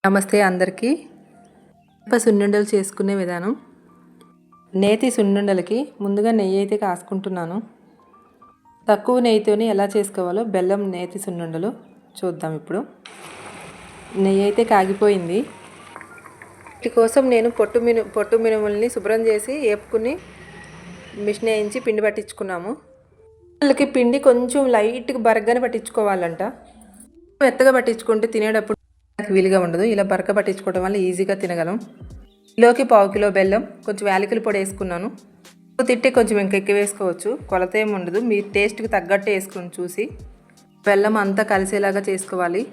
నమస్తే అందరికీ. సున్నుండలు చేసుకునే విధానం. నేతి సున్నుండలకి ముందుగా నెయ్యి అయితే కాసుకుంటున్నాను. తక్కువ నెయ్యితోని ఎలా చేసుకోవాలో బెల్లం నేతి సున్నుండలు చూద్దాం ఇప్పుడు. నెయ్యి అయితే కాగిపోయింది. వీటి కోసం నేను పొట్టు మినుముల్ని శుభ్రం చేసి వేపుకుని మిషన్ వేయించి పిండి పట్టించుకున్నాము. వాళ్ళకి పిండి కొంచెం లైట్గా బరగ్గానే పట్టించుకోవాలంట. మెత్తగా పట్టించుకుంటే తినేటప్పుడు వీలుగా ఉండదు. ఇలా బరక పట్టించుకోవడం వల్ల ఈజీగా తినగలం. కిలోకి 1/2 కిలో బెల్లం, కొంచెం యాలకుల పొడి వేసుకున్నాను. తిట్టి కొంచెం ఇంకా ఎక్కువ వేసుకోవచ్చు, కొలత ఏమి ఉండదు. మీ టేస్ట్కి తగ్గట్టు వేసుకుని చూసి బెల్లం అంతా కలిసేలాగా చేసుకోవాలి.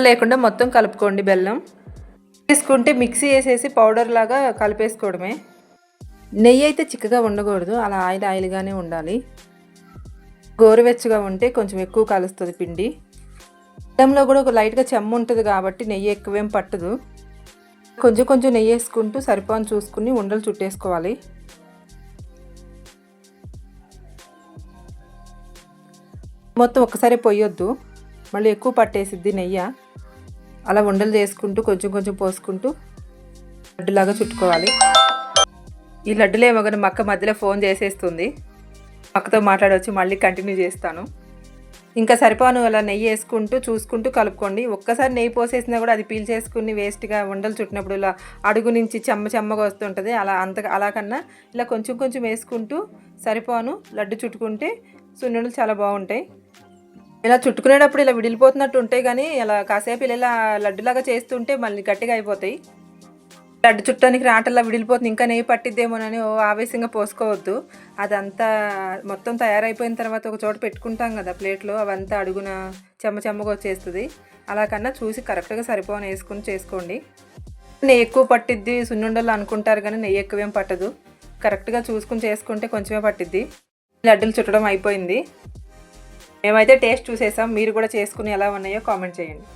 లేకుండా మొత్తం కలుపుకోండి. బెల్లం వేసుకుంటే మిక్సీ వేసేసి పౌడర్ లాగా కలిపేసుకోవడమే. నెయ్యి అయితే చిక్కగా ఉండకూడదు, అలా ఆయిల్గానే ఉండాలి. గోరువెచ్చగా ఉంటే కొంచెం ఎక్కువ కలుస్తుంది పిండి. బెల్లంలో కూడా ఒక లైట్గా చెమ్మ ఉంటుంది కాబట్టి నెయ్యి ఎక్కువేం పట్టదు. కొంచెం కొంచెం నెయ్యి వేసుకుంటూ సరిపోని చూసుకుని ఉండలు చుట్టేసుకోవాలి. మొత్తం ఒక్కసారి పొయ్యొద్దు, మళ్ళీ ఎక్కువ పట్టేసిద్ది నెయ్యి. అలా ఉండలు చేసుకుంటూ కొంచెం కొంచెం పోసుకుంటూ లడ్డులాగా చుట్టుకోవాలి. ఈ లడ్డులో ఏమో కానీ మక్క మధ్యలో ఫోన్ చేసేస్తుంది. అక్కతో మాట్లాడవచ్చు, మళ్ళీ కంటిన్యూ చేస్తాను. ఇంకా సరిపోను అలా నెయ్యి వేసుకుంటూ చూసుకుంటూ కలుపుకోండి. ఒక్కసారి నెయ్యి పోసేసినా కూడా అది పీల్ చేసుకుని వేస్ట్గా ఉండలు చుట్టినప్పుడు ఇలా అడుగు నుంచి చెమ్మగా వస్తుంటుంది. అలా కన్నా ఇలా కొంచెం కొంచెం వేసుకుంటూ సరిపోను లడ్డు చుట్టుకుంటే సున్నుండలు చాలా బాగుంటాయి. ఇలా చుట్టుకునేటప్పుడు ఇలా విడిలిపోతున్నట్టు ఉంటాయి, కానీ ఇలా కాసేపు ఇలా లడ్డులాగా చేస్తుంటే మళ్ళీ గట్టిగా అయిపోతాయి. లడ్డు చుట్టానికి రాటల్లా విడిలిపోతుంది, ఇంకా నెయ్యి పట్టిద్దేమోనని ఆవేశంగా పోసుకోవద్దు. అదంతా మొత్తం తయారైపోయిన తర్వాత ఒక చోట పెట్టుకుంటాం కదా ప్లేట్లో, అవంతా అడుగున చెమ్మగా వచ్చేస్తుంది. అలా కన్నా చూసి కరెక్ట్గా సరిపోని వేసుకుని చేసుకోండి. నెయ్యి ఎక్కువ పట్టిద్ది సున్నుండలు అనుకుంటారు, కానీ నెయ్యి ఎక్కువేం పట్టదు. కరెక్ట్గా చూసుకుని చేసుకుంటే కొంచెమే పట్టిద్ది. లడ్డులు చుట్టడం అయిపోయింది. మేమైతే టేస్ట్ చూసేసాం. మీరు కూడా చేసుకుని ఎలా ఉన్నాయో కామెంట్ చేయండి.